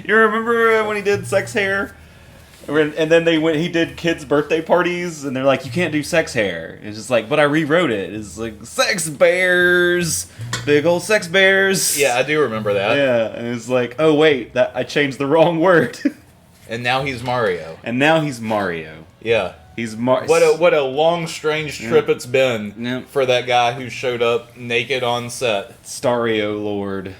You remember when he did sex hair? And then he did kids' birthday parties, and they're like, you can't do sex hair. It's just like, but I rewrote it. It's like, sex bears! Big old sex bears! Yeah, I do remember that. Yeah, and it's like, oh wait, I changed the wrong word. And now he's Mario. Yeah. He's What a long, strange trip it's been for that guy who showed up naked on set. Stario Lord.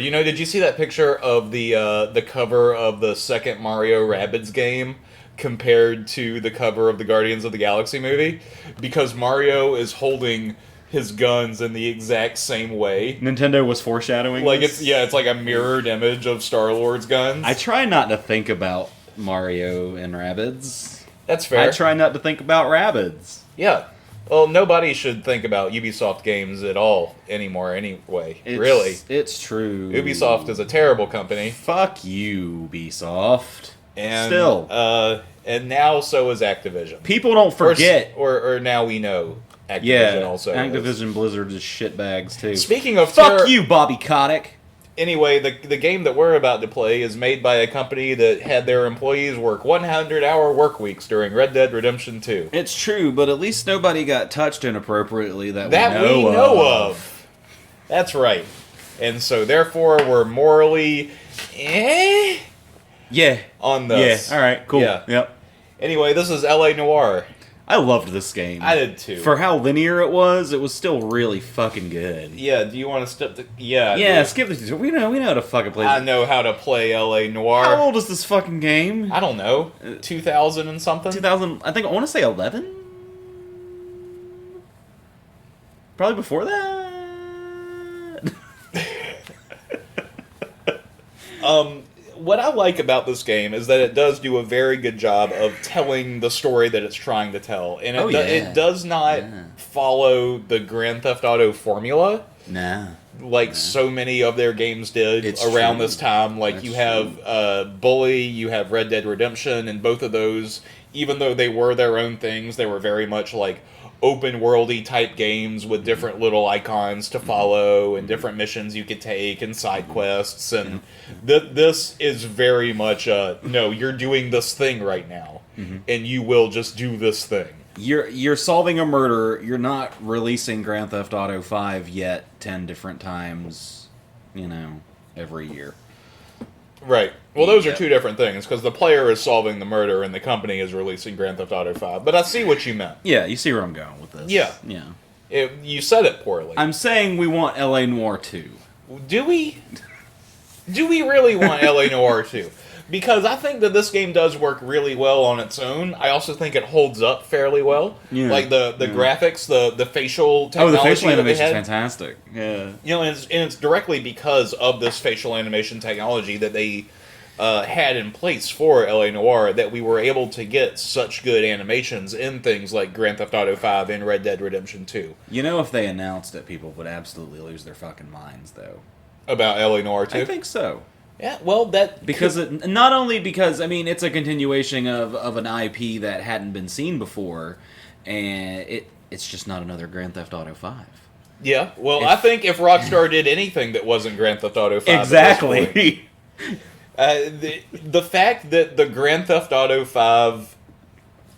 You know, did you see that picture of the cover of the second Mario Rabbids game compared to the cover of the Guardians of the Galaxy movie? Because Mario is holding his guns in the exact same way. Nintendo was foreshadowing like this? it's like a mirrored image of Star-Lord's guns. I try not to think about Mario and Rabbids. That's fair. I try not to think about Rabbids. Yeah. Well, nobody should think about Ubisoft games at all anymore anyway. Really. It's true. Ubisoft is a terrible company. Fuck you, Ubisoft. And, still. And now so is Activision. People don't forget. Or now we know Activision also Activision is. Blizzard is shitbags too. Speaking of fuck you, Bobby Kotick. Anyway, the game that we're about to play is made by a company that had their employees work 100-hour work weeks during Red Dead Redemption 2. It's true, but at least nobody got touched inappropriately that we know of. That's right. And so, therefore, we're morally on this. Yeah, alright, cool. Yeah. Yep. Anyway, this is LA Noire. I loved this game. I did too. For how linear it was still really fucking good. Yeah, do you want to skip the... Yeah, skip the tutorial. We know how to fucking play this. I know how to play LA Noire. How old is this fucking game? I don't know. 2000 and something? 2000, I think, I want to say 11? Probably before that? What I like about this game is that it does do a very good job of telling the story that it's trying to tell. And it does not follow the Grand Theft Auto formula. Like so many of their games did around this time. Like you have Bully, you have Red Dead Redemption, and both of those, even though they were their own things, they were very much like open worldy type games with different little icons to follow and different missions you could take and side quests, and this is very much no, you're doing this thing right now, and you will just do this thing. You're solving a murder. You're not releasing Grand Theft Auto 5 yet 10 different times, every year. Right. Well, those are two different things, because the player is solving the murder and the company is releasing Grand Theft Auto 5. But I see what you meant. Yeah, you see where I'm going with this. Yeah. Yeah. You said it poorly. I'm saying we want L.A. Noire 2. Do we? Do we really want L.A. Noire 2? Because I think that this game does work really well on its own. I also think it holds up fairly well. Yeah. Like the graphics, the facial technology. Oh, the facial animation is fantastic. Yeah. And it's directly because of this facial animation technology that they had in place for L.A. Noire that we were able to get such good animations in things like Grand Theft Auto 5 and Red Dead Redemption 2. If they announced it, people would absolutely lose their fucking minds, though. About L.A. Noire 2? I think so. Yeah, well, not only because it's a continuation of an IP that hadn't been seen before, and it's just not another Grand Theft Auto 5. Yeah, well, I think if Rockstar did anything that wasn't Grand Theft Auto 5... Exactly. The fact that the Grand Theft Auto 5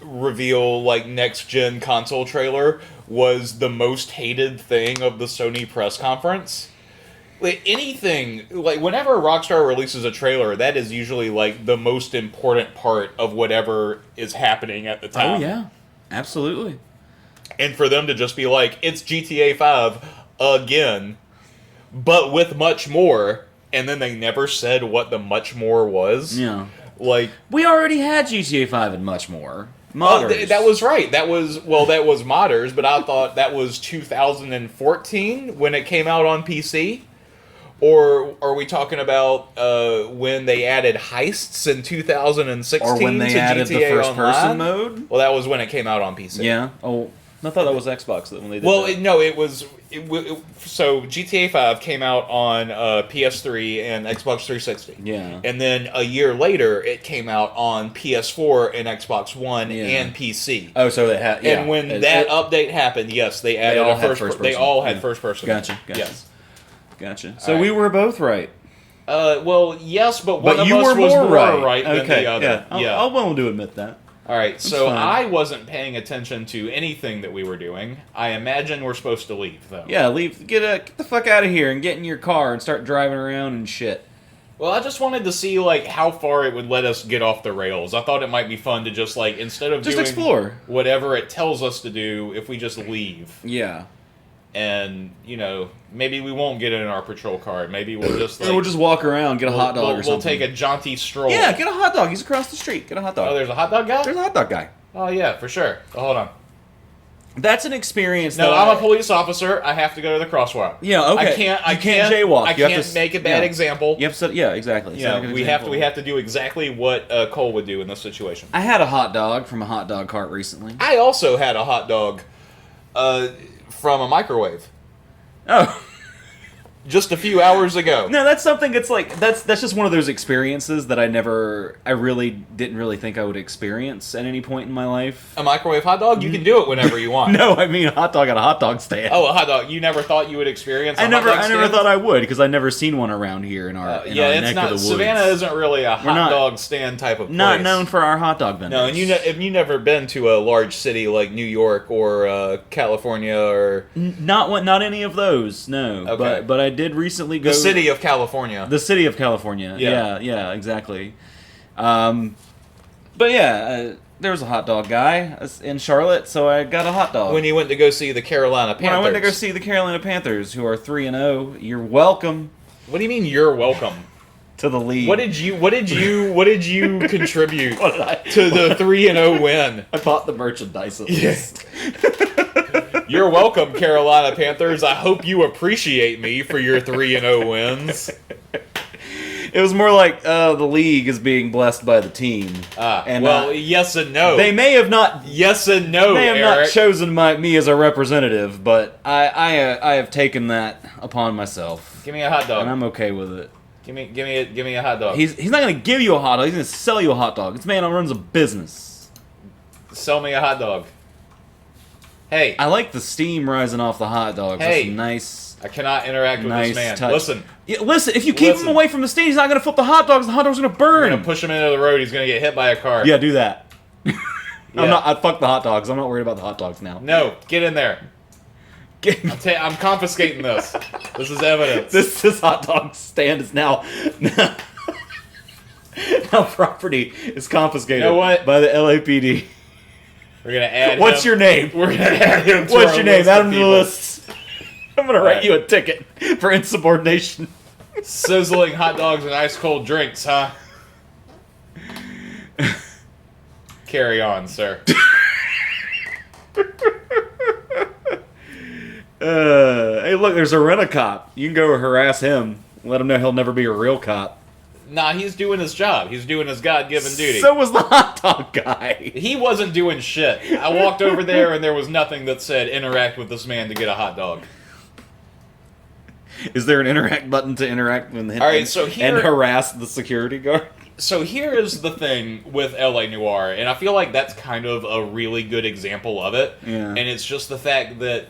reveal, next-gen console trailer was the most hated thing of the Sony press conference... anything, whenever Rockstar releases a trailer, that is usually, the most important part of whatever is happening at the time. Oh, yeah. Absolutely. And for them to just be like, it's GTA 5 again, but with much more, and then they never said what the much more was. Yeah. We already had GTA 5 and much more. Modders. That was right. That was Modders, but I thought that was 2014 when it came out on PC. Or are we talking about when they added heists in 2016 or when they added GTA the first-person mode? Well, that was when it came out on PC. Yeah. Oh, I thought that was Xbox when they did that. So GTA 5 came out on PS3 and Xbox 360. Yeah. And then a year later, it came out on PS4 and Xbox One and PC. Oh, so they had... Yeah. And when that update happened, yes, they added a first person. They all had first person. Gotcha. Yes. Gotcha. So we were both right. Well, yes, but one But of you us were was more right than the other. Yeah, I'll willing to admit that. All right, so fine. I wasn't paying attention to anything that we were doing. I imagine we're supposed to leave, though. Yeah, leave. Get the fuck out of here and get in your car and start driving around and shit. Well, I just wanted to see, like, how far it would let us get off the rails. I thought it might be fun to just, like, instead of Just doing explore whatever it tells us to do, if we just leave. Yeah. And, you know, maybe we won't get in our patrol car. Maybe we'll just, like... Or we'll just walk around, get a hot dog or something. We'll take a jaunty stroll. Yeah, get a hot dog. He's across the street. Get a hot dog. Oh, there's a hot dog guy? There's a hot dog guy. Oh, yeah, for sure. Oh, hold on. That's an experience. No, I'm a police officer. I have to go to the crosswalk. Yeah, okay. I can't jaywalk. I can't make a bad example. You have to, yeah, exactly. Yeah, we have to do exactly what Cole would do in this situation. I had a hot dog from a hot dog cart recently. I also had a hot dog from a microwave. Oh. Just a few hours ago. No, that's something. It's like that's just one of those experiences that I really didn't really think I would experience at any point in my life. A microwave hot dog? You can do it whenever you want. No, I mean a hot dog at a hot dog stand. Oh, a hot dog. You never thought you would experience a I never hot dog stand? thought I would because I never seen one around here in our in our neck of the woods. Savannah isn't really a hot dog stand type of place. Not known for our hot dog vendors. No, and if you've never been to a large city like New York or California or not any of those. No, okay. but I did recently go. The city of California. The city of California. Yeah, exactly. But yeah, there was a hot dog guy in Charlotte, so I got a hot dog. When you went to go see the Carolina Panthers. When I went to go see the Carolina Panthers, who are 3-0, you're welcome. What do you mean you're welcome? To the league. What did you contribute to the 3-0 win? I bought the merchandise at least. You're welcome, Carolina Panthers. I hope you appreciate me for your 3-0 wins. It was more like the league is being blessed by the team. Yes and no. They may have not. Yes and no. They have not chosen me as a representative, but I have taken that upon myself. Give me a hot dog, and I'm okay with it. Give me a hot dog. He's not gonna give you a hot dog. He's gonna sell you a hot dog. This man runs a business. Sell me a hot dog. Hey. I like the steam rising off the hot dog. Hey. That's nice. I cannot interact with this man. Touch. Listen. Yeah, listen, if you keep him away from the steam, he's not going to flip the hot dogs. The hot dog's going to burn. I'm going to push him into the road. He's going to get hit by a car. Yeah, do that. Yeah. I fuck the hot dogs. I'm not worried about the hot dogs now. No, get in there. I'm confiscating this. This is evidence. This hot dog stand is now property is confiscated. You know what? By the LAPD. We're gonna add. What's your name? We're gonna add him. To What's your name? Add him to the people. list. I'm gonna write you a ticket for insubordination. Sizzling hot dogs and ice cold drinks, huh? Carry on, sir. Hey, look, there's a rent-a-cop. You can go harass him. Let him know he'll never be a real cop. Nah, he's doing his job. He's doing his God-given duty. So was the hot dog guy. He wasn't doing shit. I walked over there and there was nothing that said interact with this man to get a hot dog. Is there an interact button to interact with him and harass the security guard? So here is the thing with LA Noire, and I feel like that's kind of a really good example of it. Yeah. And it's just the fact that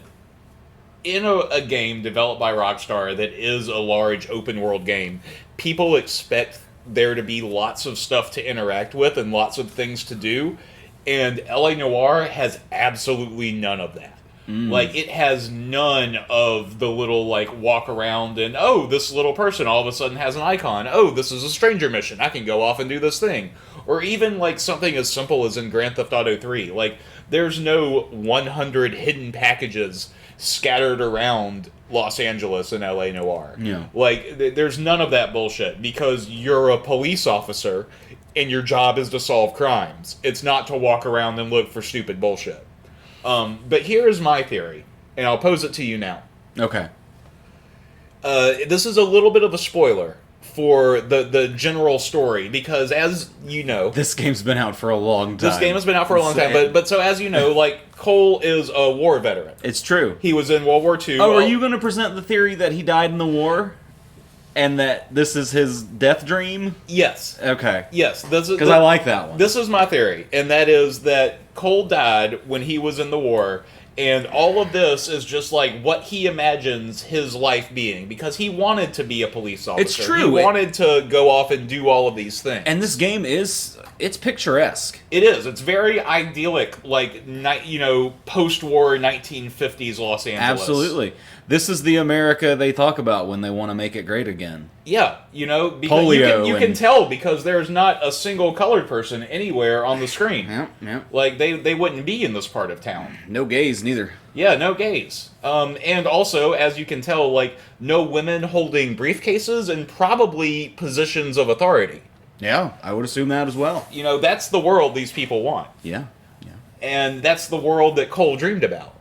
in a game developed by Rockstar that is a large open world game, people expect there to be lots of stuff to interact with and lots of things to do, and LA Noire has absolutely none of that. Like, it has none of the little, like, walk around and, oh, this little person all of a sudden has an icon. Oh, this is a stranger mission. I can go off and do this thing. Or even, like, something as simple as in Grand Theft Auto 3. Like, there's no 100 hidden packages scattered around Los Angeles and LA Noire. Yeah. Like, there's none of that bullshit because you're a police officer and your job is to solve crimes. It's not to walk around and look for stupid bullshit. But here is my theory, and I'll pose it to you now. Okay. This is a little bit of a spoiler for the general story, because as you know... This game's been out for a long time. This game has been out for a long time, but so as you know, like, Cole is a war veteran. It's true. He was in World War II. Oh, are you going to present the theory that he died in the war? And that this is his death dream? Yes. Okay. Yes. Because I like that one. This is my theory, and that is that Cole died when he was in the war, And all of this is just like what he imagines his life being, because he wanted to be a police officer. It's true. He wanted to go off and do all of these things. And this game it's picturesque. It is. It's very idyllic, like, post-war 1950s Los Angeles. Absolutely. This is the America they talk about when they want to make it great again. Yeah, because Polio you can tell because there's not a single colored person anywhere on the screen. Yeah. Like, they wouldn't be in this part of town. No gays, neither. Yeah, no gays. And also, as you can tell, like, no women holding briefcases and probably positions of authority. Yeah, I would assume that as well. That's the world these people want. Yeah. And that's the world that Cole dreamed about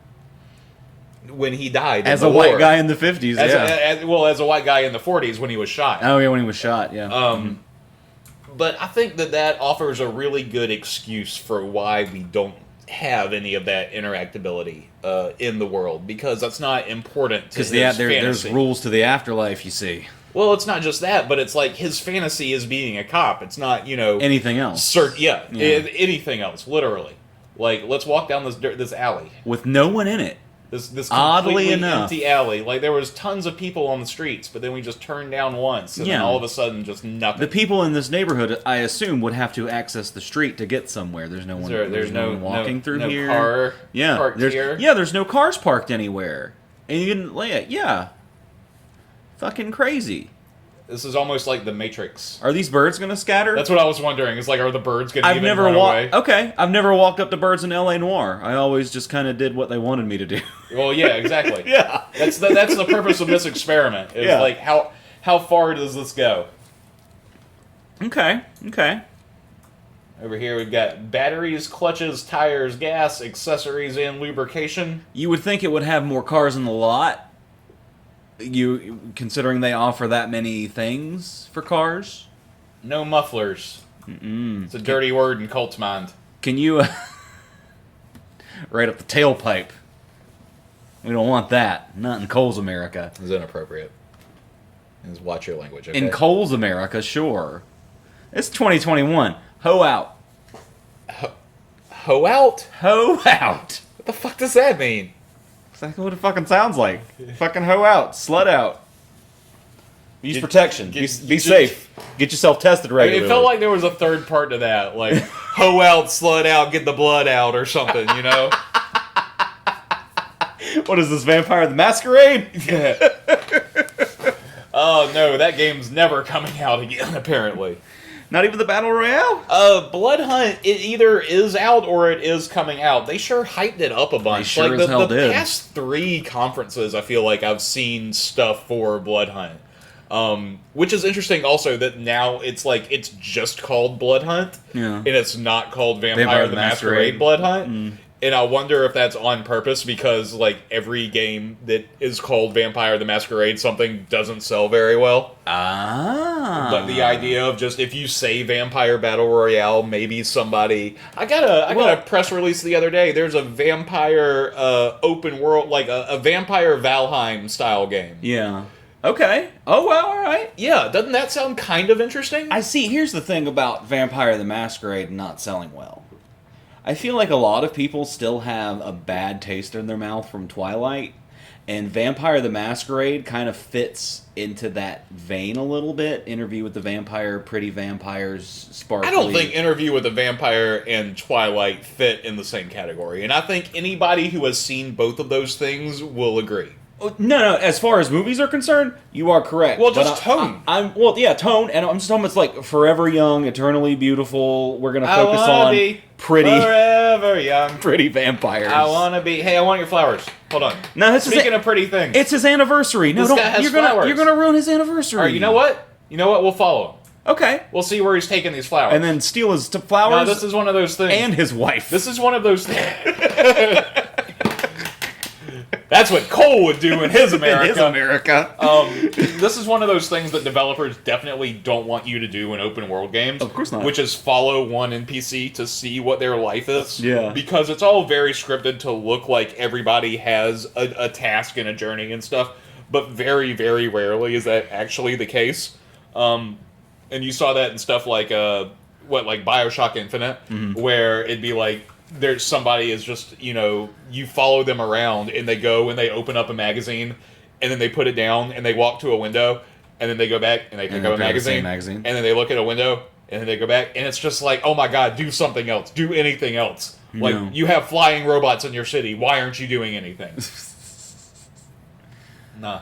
when he died. As a white guy in the 50s, as a white guy in the 40s when he was shot. Oh, yeah, when he was shot, yeah. But I think that offers a really good excuse for why we don't have any of that interactability in the world, because that's not important to his fantasy. There's rules to the afterlife, you see. Well, it's not just that, but it's like his fantasy is being a cop. It's not, anything else. Anything else, literally. Like, let's walk down this alley with no one in it. This oddly completely enough empty alley. Like, there was tons of people on the streets, but then we just turned down once, and then all of a sudden, just nothing. The people in this neighborhood, I assume, would have to access the street to get somewhere. There's no one. There's no one walking through here. Car parked here. Yeah, there's no cars parked anywhere, and you didn't lay it. Yeah, fucking crazy. This is almost like the Matrix. Are these birds going to scatter? That's what I was wondering. It's like, are the birds going to even run away? Okay, I've never walked up to birds in L.A. Noire. I always just kind of did what they wanted me to do. Well, yeah, exactly. Yeah. That's the purpose of this experiment. Is like, how far does this go? Okay. Over here we've got batteries, clutches, tires, gas, accessories, and lubrication. You would think it would have more cars in the lot. Considering they offer that many things for cars? No mufflers. It's a dirty word in Colt's mind. Can you right up the tailpipe? We don't want that. Not in Cole's America. It's inappropriate. Just watch your language, okay? In Cole's America, sure. It's 2021. Ho out. Ho out? Ho out. What the fuck does that mean? Exactly what it fucking sounds like. Fucking hoe out. Slut out. Use protection. Be safe. Get yourself tested regularly. It felt like there was a third part to that. Like, hoe out, slut out, get the blood out or something, What is this, Vampire the Masquerade? Oh, no, that game's never coming out again, apparently. Not even the Battle Royale? Blood Hunt, it either is out or it is coming out. They sure hyped it up a bunch. They sure as hell did. The past 3 conferences, I feel like I've seen stuff for Blood Hunt. Which is interesting also that now it's like, it's just called Blood Hunt. Yeah. And it's not called Vampire the Masquerade Blood Hunt. And I wonder if that's on purpose because, like, every game that is called Vampire the Masquerade, something doesn't sell very well. But the idea of just, if you say Vampire Battle Royale, maybe somebody... I got a press release the other day. There's a vampire open world, like a Vampire Valheim-style game. Yeah. Okay. Oh, well, alright. Yeah, doesn't that sound kind of interesting? I see. Here's the thing about Vampire the Masquerade not selling well. I feel like a lot of people still have a bad taste in their mouth from Twilight, and Vampire the Masquerade kind of fits into that vein a little bit. Interview with the Vampire, Pretty Vampires, Sparkly. I don't think Interview with the Vampire and Twilight fit in the same category, and I think anybody who has seen both of those things will agree. No, as far as movies are concerned, you are correct. Well, just tone. Tone, and I'm just talking about like Forever Young, Eternally Beautiful. We're going to focus on pretty... Forever Young. Pretty vampires. I want to be... Hey, I want your flowers. Hold on. No, this Speaking of pretty things. It's his anniversary. No, this guy has flowers. You're going to ruin his anniversary. All right, you know what? We'll follow him. Okay. We'll see where he's taking these flowers. And then steal his flowers. No, this is one of those things. And his wife. This is one of those things. That's what Cole would do in his America. This is one of those things that developers definitely don't want you to do in open world games. Of course not. Which is follow one NPC to see what their life is. Yeah. Because it's all very scripted to look like everybody has a task and a journey and stuff. But very, very rarely is that actually the case. And you saw that in stuff like, like Bioshock Infinite, where it'd be like, there's somebody is just, you follow them around and they go and they open up a magazine and then they put it down and they walk to a window and then they go back and they pick up a magazine and then they look at a window and then they go back and it's just like, oh my god, do something else. Do anything else. Like, you have flying robots in your city. Why aren't you doing anything? Nah.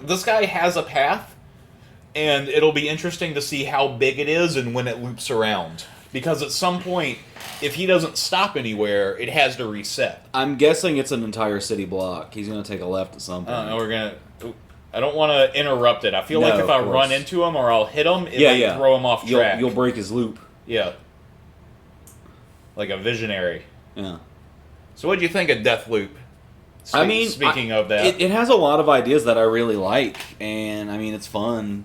This guy has a path, and it'll be interesting to see how big it is and when it loops around. Because at some point, if he doesn't stop anywhere, it has to reset. I'm guessing it's an entire city block. He's going to take a left at some point. I don't want to interrupt it. I feel like if I run into him or I'll hit him, it might throw him off track. You'll break his loop. Yeah. Like a visionary. Yeah. So what do you think of Deathloop? Speaking of that. It has a lot of ideas that I really like, and, it's fun.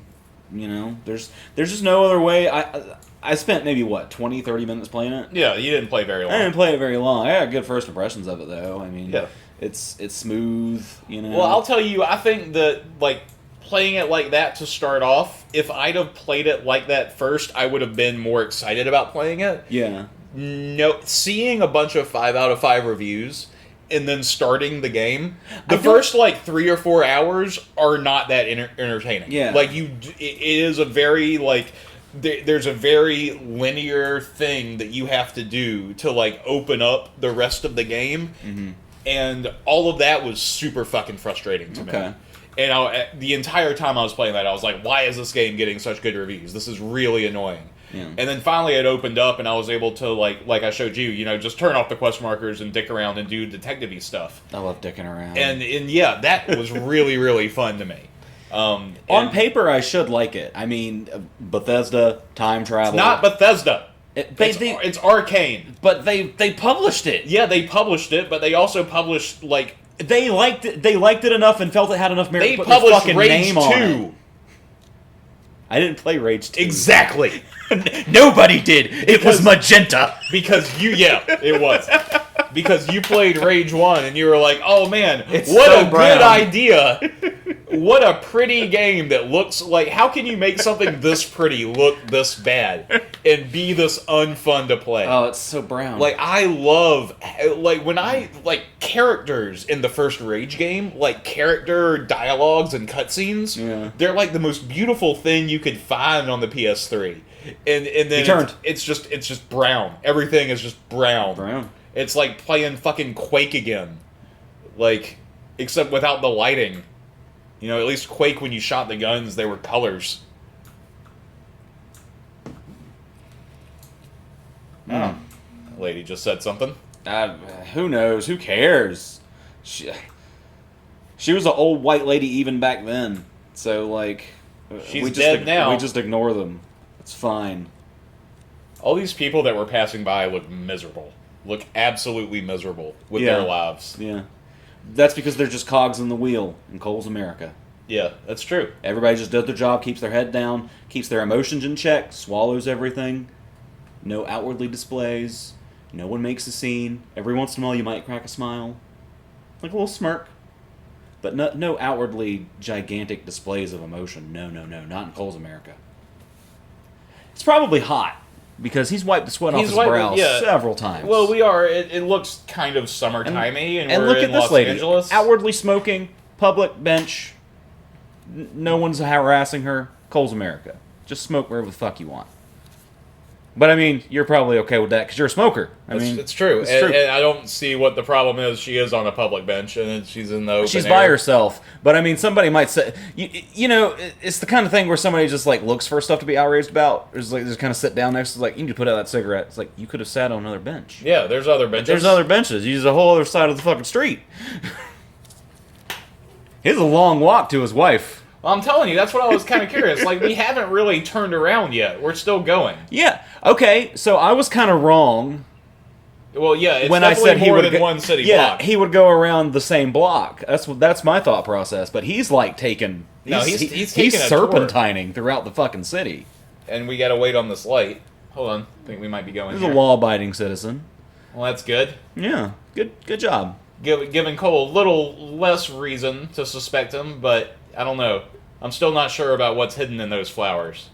There's just no other way. I spent maybe, 20, 30 minutes playing it? Yeah, you didn't play very long. I didn't play it very long. I got good first impressions of it, though. Yeah. It's smooth, Well, I'll tell you, I think that, playing it like that to start off, if I'd have played it like that first, I would have been more excited about playing it. Yeah. No, seeing a bunch of 5 out of 5 reviews and then starting the game, the first 3 or 4 hours are not that entertaining. Yeah. It is a very there's a very linear thing that you have to do to open up the rest of the game, and all of that was super fucking frustrating to me. And the entire time I was playing that, I was like, why is this game getting such good reviews? This is really annoying. Yeah. And then finally it opened up and I was able to, like I showed you, just turn off the quest markers and dick around and do detective-y stuff. I love dicking around. And yeah, that was really, really fun to me. On paper, I should like it. Bethesda, time travel. It's not Bethesda. It's Arcane. But they published it. Yeah, they published it, but they also published, They liked it enough and felt it had enough merit to put their fucking Rage name 2. on it. I didn't play Rage 2. Exactly. Nobody did. It was magenta. It was. Because you played Rage 1 and you were like, oh man, it's what so a brown. Good idea. What a pretty game that looks like, how can you make something this pretty look this bad and be this unfun to play? Oh, it's so brown. I love, when characters in the first Rage game, character dialogues and cutscenes, they're the most beautiful thing you could find on the PS3. And then it's just brown. Everything is just brown. Brown. It's like playing fucking Quake again. Except without the lighting. At least Quake, when you shot the guns, they were colors. Oh. Lady just said something. Who knows? Who cares? She was an old white lady even back then. So, she's dead now. We just ignore them. It's fine. All these people that were passing by look miserable. Look absolutely miserable with their lives. Yeah. That's because they're just cogs in the wheel in Cole's America. Yeah, that's true. Everybody just does their job, keeps their head down, keeps their emotions in check, swallows everything. No outwardly displays. No one makes a scene. Every once in a while you might crack a smile. Like a little smirk. But no outwardly gigantic displays of emotion. No, not in Cole's America. It's probably hot. Because he's wiped the sweat off his brow several times. Well, we are. It looks kind of summertimey, and we're look in at this Los lady. Angeles. Outwardly smoking, public bench. No one's harassing her. Cole's America. Just smoke wherever the fuck you want. But you're probably okay with that because you're a smoker. It's true. It's true. And I don't see what the problem is. She is on a public bench and she's in the open She's air. by herself. But somebody might say, it's the kind of thing where somebody just looks for stuff to be outraged about. Just kind of sit down next to you need to put out that cigarette. It's you could have sat on another bench. Yeah, there's other benches. There's other benches. Use the whole other side of the fucking street. It's a long walk to his wife. Well, I'm telling you, that's what I was kind of curious. We haven't really turned around yet. We're still going. Yeah. Okay. So I was kind of wrong. Well, yeah. It's when I said more than one city block. Yeah, he would go around the same block. That's my thought process. But he's taking. He's serpentining throughout the fucking city. And we gotta wait on this light. Hold on. I think we might be going. He's a law-abiding citizen. Well, that's good. Yeah. Good job. Giving Cole a little less reason to suspect him, but I don't know. I'm still not sure about what's hidden in those flowers.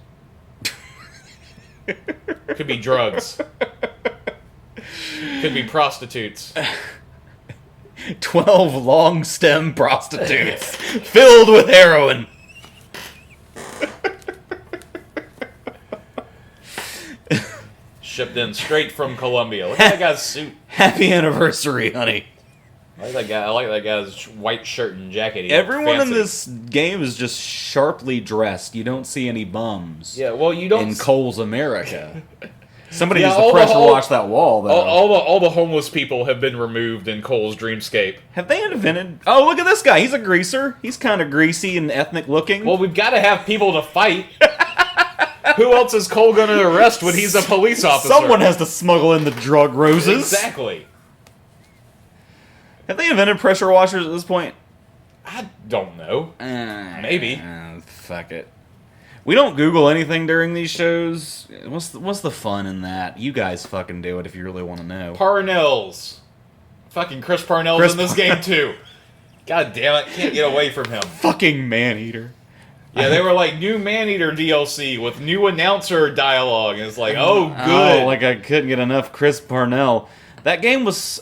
Could be drugs. Could be prostitutes. 12 long stem prostitutes filled with heroin. Shipped in straight from Colombia. Look at that guy's suit. Happy anniversary, honey. I like that guy. I like that guy's white shirt and jacket. Everyone in this game is just sharply dressed. You don't see any bums. Yeah, well, you don't... In Cole's America. Somebody needs to pressure wash that wall, though. All the homeless people have been removed in Cole's dreamscape. Have they invented... Oh, look at this guy. He's a greaser. He's kind of greasy and ethnic looking. Well, we've got to have people to fight. Who else is Cole going to arrest when he's a police officer? Someone has to smuggle in the drug roses. Exactly. Have they invented pressure washers at this point? I don't know. Maybe. Fuck it. We don't Google anything during these shows. What's the fun in that? You guys fucking do it if you really want to know. Parnell's. Fucking Chris Parnell's in this game too. God damn it, can't get away from him. Fucking Maneater. Yeah, they were like new Maneater DLC with new announcer dialogue, and it's like, oh, good. Oh, like I couldn't get enough Chris Parnell. That game was,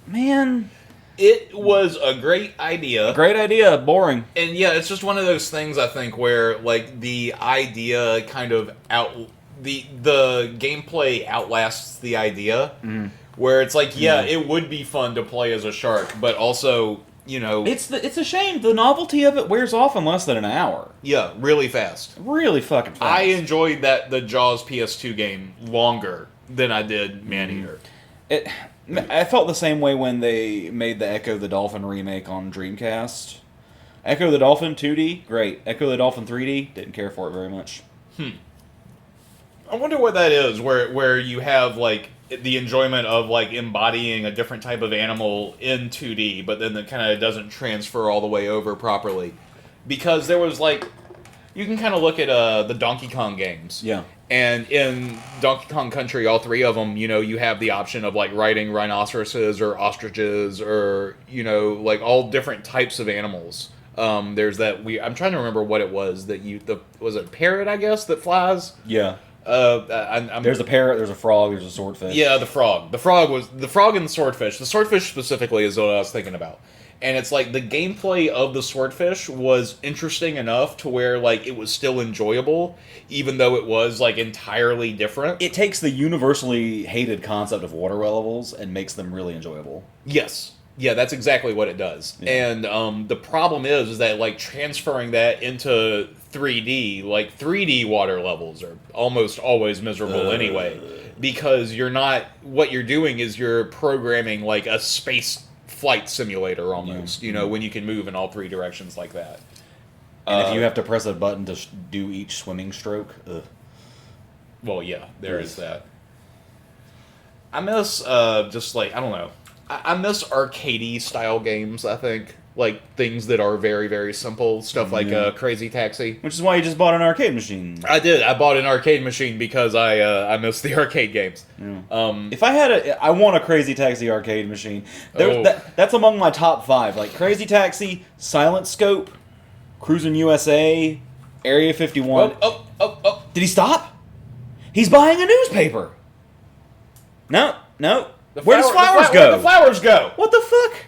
man. It was a great idea. Great idea, boring. And yeah, it's just one of those things, I think, where like the idea kind of the gameplay outlasts the idea. Where it's like, yeah, it would be fun to play as a shark, but also, you know, it's a shame the novelty of it wears off in less than an hour. Yeah, really fast. Really fucking fast. I enjoyed the Jaws PS2 game longer than I did Maneater. I felt the same way when they made the Echo the Dolphin remake on Dreamcast. Echo the Dolphin 2D, great. Echo the Dolphin 3D, didn't care for it very much. I wonder what that is, where you have like the enjoyment of like embodying a different type of animal in 2D, but then it kind of doesn't transfer all the way over properly. Because there was like, you can kind of look at the Donkey Kong games. Yeah. And in Donkey Kong Country, all three of them, you know, you have the option of like riding rhinoceroses or ostriches or, you know, like all different types of animals. There's that I'm trying to remember what it was that was it a parrot, I guess, that flies? Yeah. There's a parrot, there's a frog, there's a swordfish. Yeah, the frog. The frog and the swordfish. The swordfish specifically is what I was thinking about. And it's like the gameplay of the swordfish was interesting enough to where like it was still enjoyable, even though it was like entirely different. It takes the universally hated concept of water levels and makes them really enjoyable. Yes. Yeah, that's exactly what it does. Yeah. And the problem is that like transferring that into 3D, like 3D water levels are almost always miserable anyway. Because what you're doing is you're programming like a space flight simulator almost, you know, when you can move in all three directions like that. And if you have to press a button to do each swimming stroke, well, yeah, there is that. I miss, just like, I don't know. I miss arcadey style games, I think. Like, things that are very, very simple. Stuff like Crazy Taxi. Which is why you just bought an arcade machine. I did. I bought an arcade machine because I miss the arcade games. Yeah. If I had I want a Crazy Taxi arcade machine. That's among my top 5. Like, Crazy Taxi, Silent Scope, Cruisin' USA, Area 51. Oh. Did he stop? He's buying a newspaper. No. Where does flowers go? Where do the flowers go? What the fuck?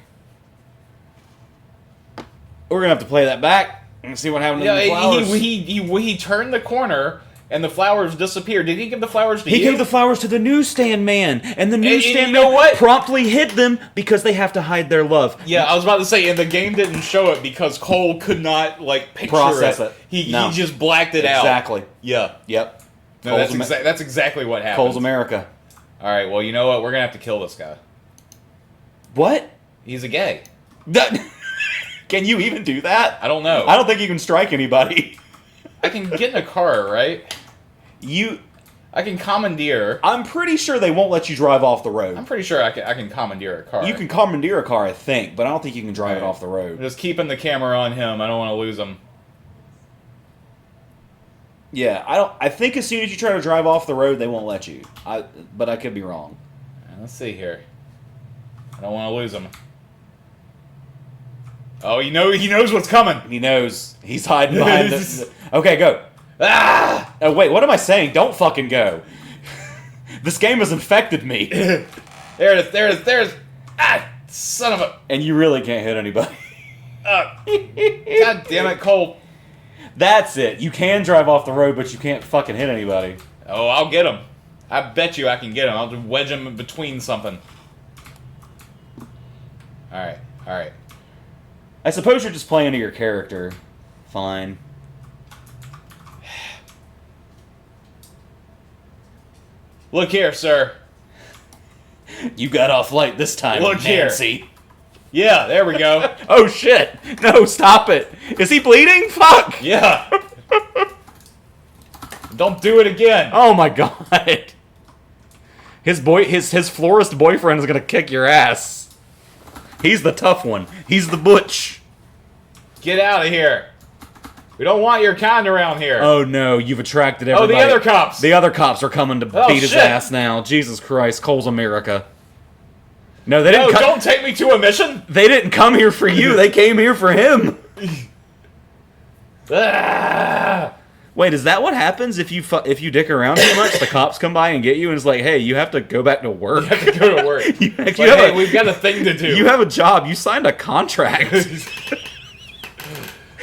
We're gonna have to play that back and see what happened to the flowers. He turned the corner and the flowers disappeared. Did he give the flowers to you? He gave the flowers to the newsstand man, and the newsstand man promptly hid them because they have to hide their love. Yeah, I was about to say, and the game didn't show it because Cole could not like process it. He just blacked it out. Exactly. Yeah. Yep. No, that's exactly what happened. Cole's America. All right. Well, you know what? We're gonna have to kill this guy. What? He's a gay. Can you even do that? I don't know. I don't think you can strike anybody. I can get in a car, right? I can commandeer. I'm pretty sure they won't let you drive off the road. I'm pretty sure I can commandeer a car. You can commandeer a car, I think, but I don't think you can drive it off the road. I'm just keeping the camera on him. I don't want to lose him. Yeah, I think as soon as you try to drive off the road, they won't let you. But I could be wrong. Let's see here. I don't want to lose him. Oh, he knows what's coming. He knows. He's hiding behind this. Okay, go. Ah! Oh, wait, what am I saying? Don't fucking go. This game has infected me. There it is. There it is. There it is. Ah, son of a. And you really can't hit anybody. God damn it, Cole. That's it. You can drive off the road, but you can't fucking hit anybody. Oh, I'll get him. I bet you I can get him. I'll just wedge him in between something. Alright, alright. I suppose you're just playing to your character. Fine. Look here, sir. You got off light this time, Look Nancy. here. Yeah, there we go. Oh shit! No, stop it! Is he bleeding? Fuck! Yeah. Don't do it again. Oh my god. His florist boyfriend is gonna kick your ass. He's the tough one. He's the butch. Get out of here. We don't want your kind around here. Oh no, you've attracted everybody. Oh, the other cops. The other cops are coming to beat his ass now. Jesus Christ, Cole's America. No, they didn't. No, don't take me to a mission. They didn't come here for you. They came here for him. Wait, is that what happens if you dick around too much? The cops come by and get you, and it's like, hey, you have to go back to work. You have to go to work. We've got a thing to do. You have a job. You signed a contract.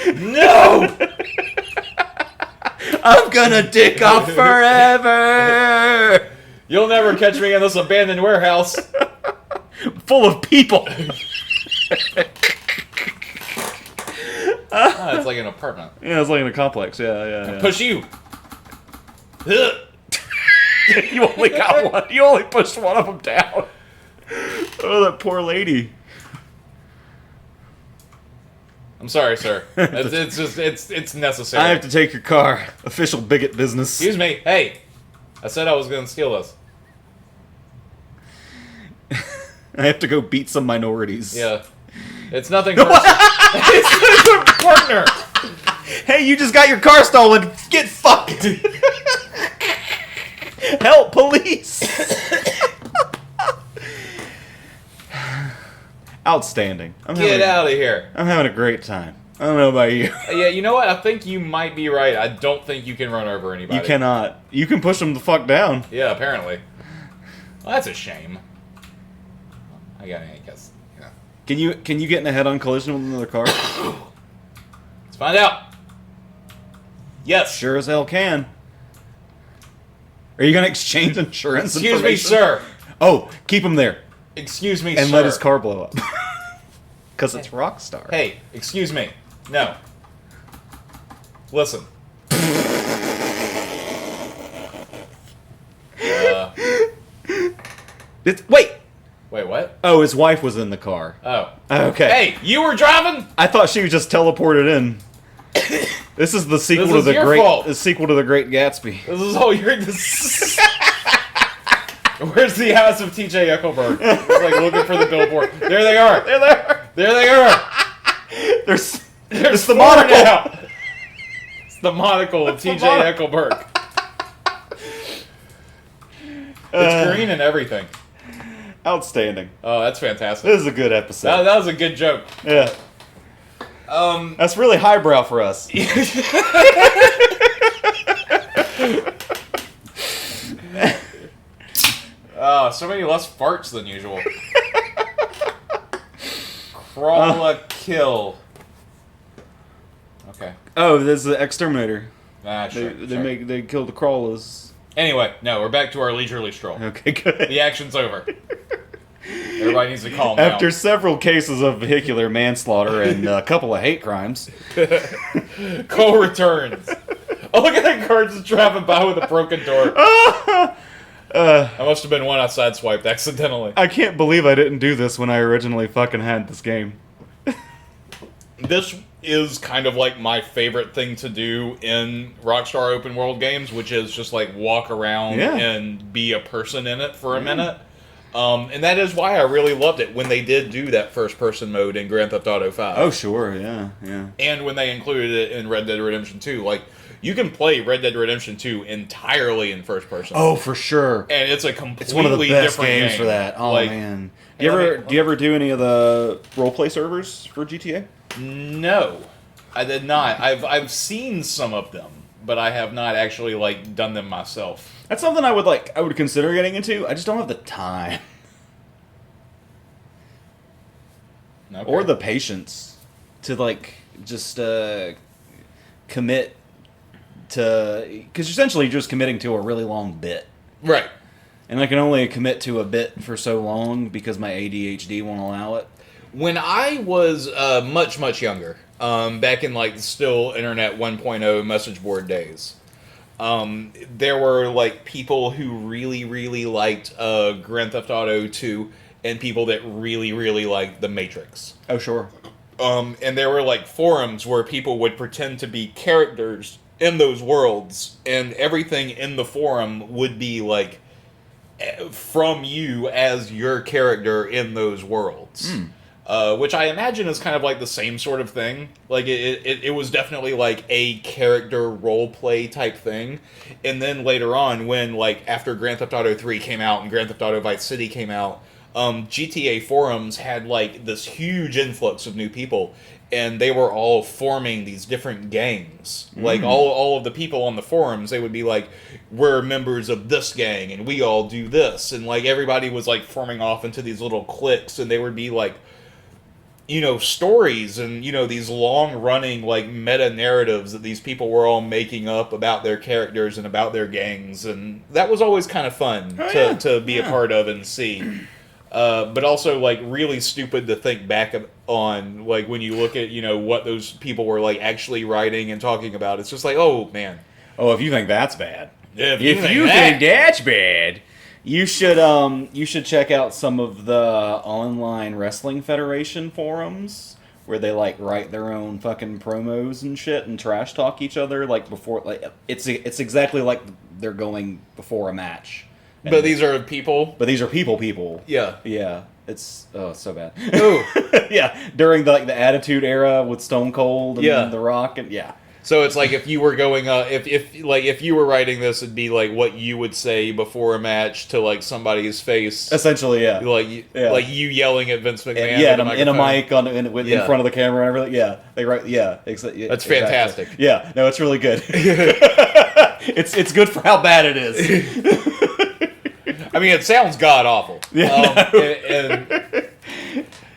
No! I'm gonna dick off forever. You'll never catch me in this abandoned warehouse. Full of people. It's like an apartment. Yeah, it's like in a complex. Yeah. Push you. You only got one. You only pushed one of them down. Oh, that poor lady. I'm sorry, sir. It's necessary. I have to take your car. Official bigot business. Excuse me. Hey, I said I was going to steal this. I have to go beat some minorities. Yeah. It's nothing personal. It's a partner. Hey, you just got your car stolen. Get fucked. Help, police. Outstanding. Get out of here. I'm having a great time. I don't know about you. Yeah, you know what? I think you might be right. I don't think you can run over anybody. You cannot. You can push them the fuck down. Yeah, apparently. Well, that's a shame. I guess. Yeah. Can you get in a head-on collision with another car? Let's find out. Yes. Sure as hell can. Are you gonna exchange insurance Excuse me, information? sir. Oh, keep him there. Excuse me, and sir. let his car blow up. Because it's Rockstar. Hey, excuse me. No. Listen. Wait! Wait, what? Oh, his wife was in the car. Oh. Okay. Hey, you were driving? I thought she was just teleported in. This is the sequel to the Great Gatsby. This is all your. Where's the house of T.J. Eccleston? It's like looking for the billboard. There they are. There they are. There they are. There's the monocle. Now. It's the monocle of T.J. Eccleston. It's green and everything. Outstanding. Oh, that's fantastic. This is a good episode. That was a good joke. Yeah. That's really highbrow for us. So many less farts than usual. Crawl kill. Okay. Oh, there's the exterminator. Sure. They kill the crawlers. Anyway, no, we're back to our leisurely stroll. Okay, good. The action's over. Everybody needs to calm down. After several cases of vehicular manslaughter and a couple of hate crimes, Cole returns. Oh, look at that car just driving by with a broken door. That must have been one I sideswiped accidentally. I can't believe I didn't do this when I originally fucking had this game. This is kind of like my favorite thing to do in Rockstar open world games, which is just like walk around and be a person in it for a minute. And that is why I really loved it when they did do that first-person mode in Grand Theft Auto 5. Oh, sure, yeah. And when they included it in Red Dead Redemption 2. Like, you can play Red Dead Redemption 2 entirely in first person. Oh, for sure. And it's a completely It's one of the best different games game. for that. Oh, like, man. Do you ever do any of the roleplay servers for GTA? No, I did not. I've seen some of them, but I have not actually like done them myself. That's something I would consider getting into. I just don't have the time. or the patience to like just commit to, because essentially you're just committing to a really long bit, right? And I can only commit to a bit for so long because my ADHD won't allow it. When I was much younger, back in like still Internet 1.0 message board days, there were like people who really liked Grand Theft Auto 2 and people that really liked The Matrix. Oh, sure. And there were like forums where people would pretend to be characters in those worlds, and everything in the forum would be like from you as your character in those worlds. Which I imagine is kind of like the same sort of thing. Like, it was definitely like a character role play type thing. And then later on, when like after Grand Theft Auto 3 came out and Grand Theft Auto Vice City came out, GTA forums had like this huge influx of new people, and they were all forming these different gangs. Like all of the people on the forums, they would be like, we're members of this gang and we all do this, and like everybody was like forming off into these little cliques, and they would be like, you know, stories and, you know, these long running like meta narratives that these people were all making up about their characters and about their gangs, and that was always kind of fun to be a part of and see. But also, like, really stupid to think back on, like, when you look at, you know, what those people were, like, actually writing and talking about. It's just like, oh, man. Oh, if you think that's bad. If you think that's bad, you should check out some of the online Wrestling Federation forums where they, like, write their own fucking promos and shit and trash talk each other, like, before, like, it's exactly like they're going before a match. But these are people? But these are people. Yeah. Yeah. It's so bad. Ooh. Yeah. During the Attitude Era with Stone Cold and The Rock and So it's like if you were going if you were writing this, it'd be like what you would say before a match to like somebody's face. Essentially, yeah. Like you yelling at Vince McMahon. In a mic in front of the camera and everything. Yeah. They write That's fantastic. Exactly. Yeah. No, it's really good. It's good for how bad it is. I mean, it sounds god-awful. Yeah, and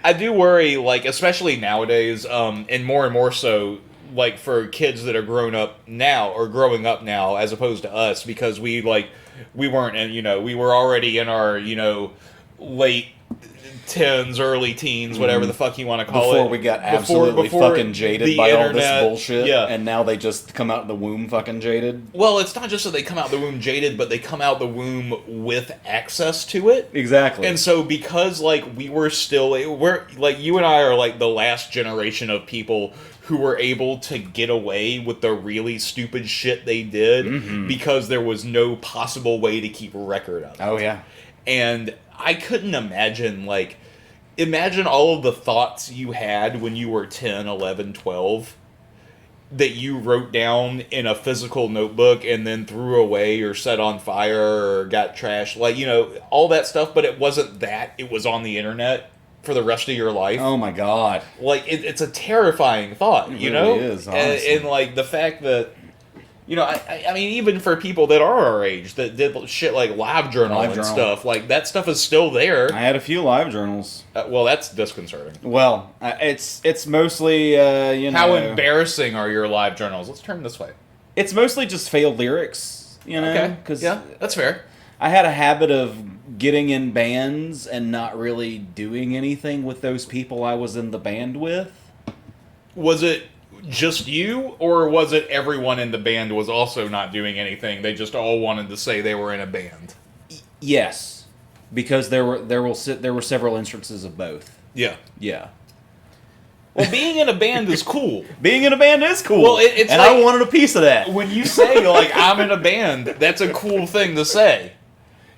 I do worry, like, especially nowadays, and more so, like, for kids that are growing up now, as opposed to us, because we weren't, we were already in our, late teens, early teens, whatever the fuck you want to call it. Before we got absolutely fucking jaded by all this bullshit, and now they just come out the womb fucking jaded. Well, it's not just that they come out the womb jaded, but they come out the womb with access to it. Exactly. And so because, like, we're like, you and I are, like, the last generation of people who were able to get away with the really stupid shit they did because there was no possible way to keep a record of it. Oh, yeah. And I couldn't imagine all of the thoughts you had when you were 10, 11, 12 that you wrote down in a physical notebook and then threw away or set on fire or got trashed. Like, all that stuff, but it wasn't that. It was on the internet for the rest of your life. Oh, my God. Like, it's a terrifying thought, it really is, honestly. And, like, the fact that, I mean, even for people that are our age that did shit like live journal and stuff, like, that stuff is still there. I had a few live journals. Well, that's disconcerting. Well, it's mostly, How embarrassing are your live journals? Let's turn this way. It's mostly just failed lyrics, Okay. Yeah, that's fair. I had a habit of getting in bands and not really doing anything with those people I was in the band with. Was it just you, or was it everyone in the band was also not doing anything? They just all wanted to say they were in a band. Yes, because there were several instances of both. Yeah. Well, being in a band is cool. Being in a band is cool. Well, it's and like, I wanted a piece of that. When you say like I'm in a band, that's a cool thing to say.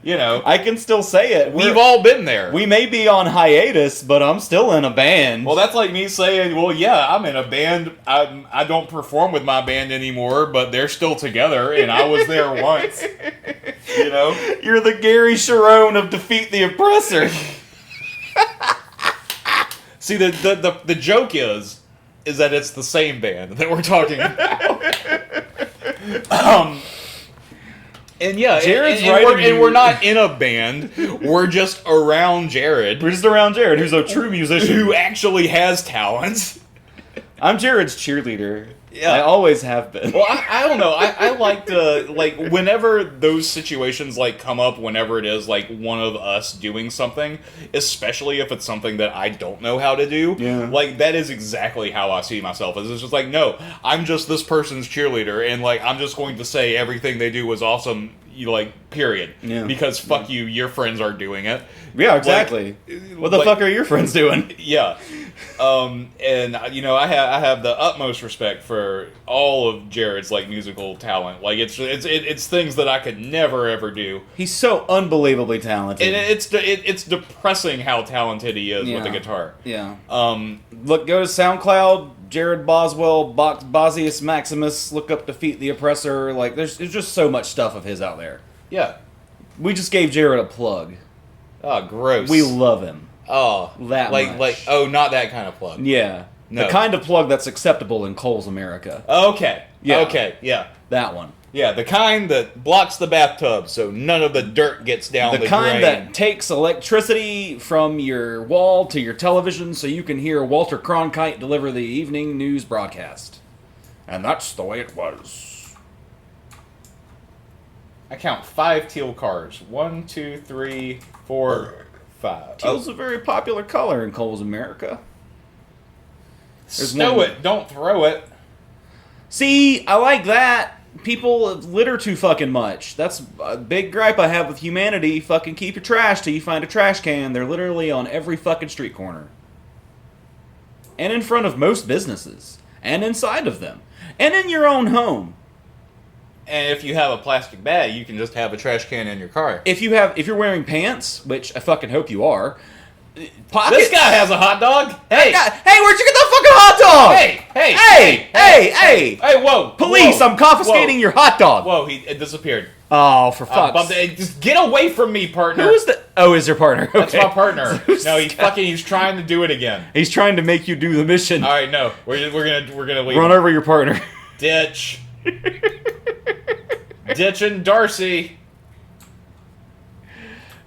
I can still say it. We've all been there. We may be on hiatus, but I'm still in a band. Well, that's like me saying, well, yeah, I'm in a band. I don't perform with my band anymore, but they're still together, and I was there once. You're the Gary Sharon of Defeat the Oppressor. See, the joke is that it's the same band that we're talking about. And yeah, Jared's and we're not in a band. We're just around Jared. We're just around Jared, who's a true musician. Who actually has talents. I'm Jared's cheerleader. Yeah. I always have been. Well, I don't know. I like to, like, whenever those situations, like, come up, whenever it is, like, one of us doing something, especially if it's something that I don't know how to do, like, that is exactly how I see myself. It's just like, no, I'm just this person's cheerleader, and, like, I'm just going to say everything they do was awesome, period. Yeah. Because fuck you, your friends are doing it. Yeah, exactly. Like, what the fuck are your friends doing? Yeah. And I have the utmost respect for all of Jared's like musical talent. Like it's things that I could never ever do. He's so unbelievably talented, and it's depressing how talented he is with the guitar. Yeah. Look, go to SoundCloud, Jared Boswell, Bosius Maximus. Look up "Defeat the Oppressor." Like there's just so much stuff of his out there. Yeah. We just gave Jared a plug. Oh, gross. We love him. Oh, that much. Not that kind of plug. Yeah, no. The kind of plug that's acceptable in Cole's America. Okay, yeah, okay, yeah, that one. Yeah, the kind that blocks the bathtub so none of the dirt gets down the drain. The kind that takes electricity from your wall to your television so you can hear Walter Cronkite deliver the evening news broadcast. And that's the way it was. I count 5 teal cars. 1, 2, 3, 4, 5. Teal's a very popular color in Cole's America. Stow it, don't throw it. See, I like that. People litter too fucking much. That's a big gripe I have with humanity. Fucking keep your trash till you find a trash can. They're literally on every fucking street corner. And in front of most businesses. And inside of them. And in your own home. And if you have a plastic bag, you can just have a trash can in your car. If you're wearing pants, which I fucking hope you are, pockets. This guy has a hot dog. Hey, where'd you get the fucking hot dog? Hey, whoa, police! I'm confiscating your hot dog. Whoa, it disappeared. Oh, for fuck's sake! Just get away from me, partner. Who is the? Oh, is your partner? Okay. That's my partner. No, he's trying to do it again. He's trying to make you do the mission. All right, no, we're gonna leave. Run over your partner. Ditch. Ditching Darcy.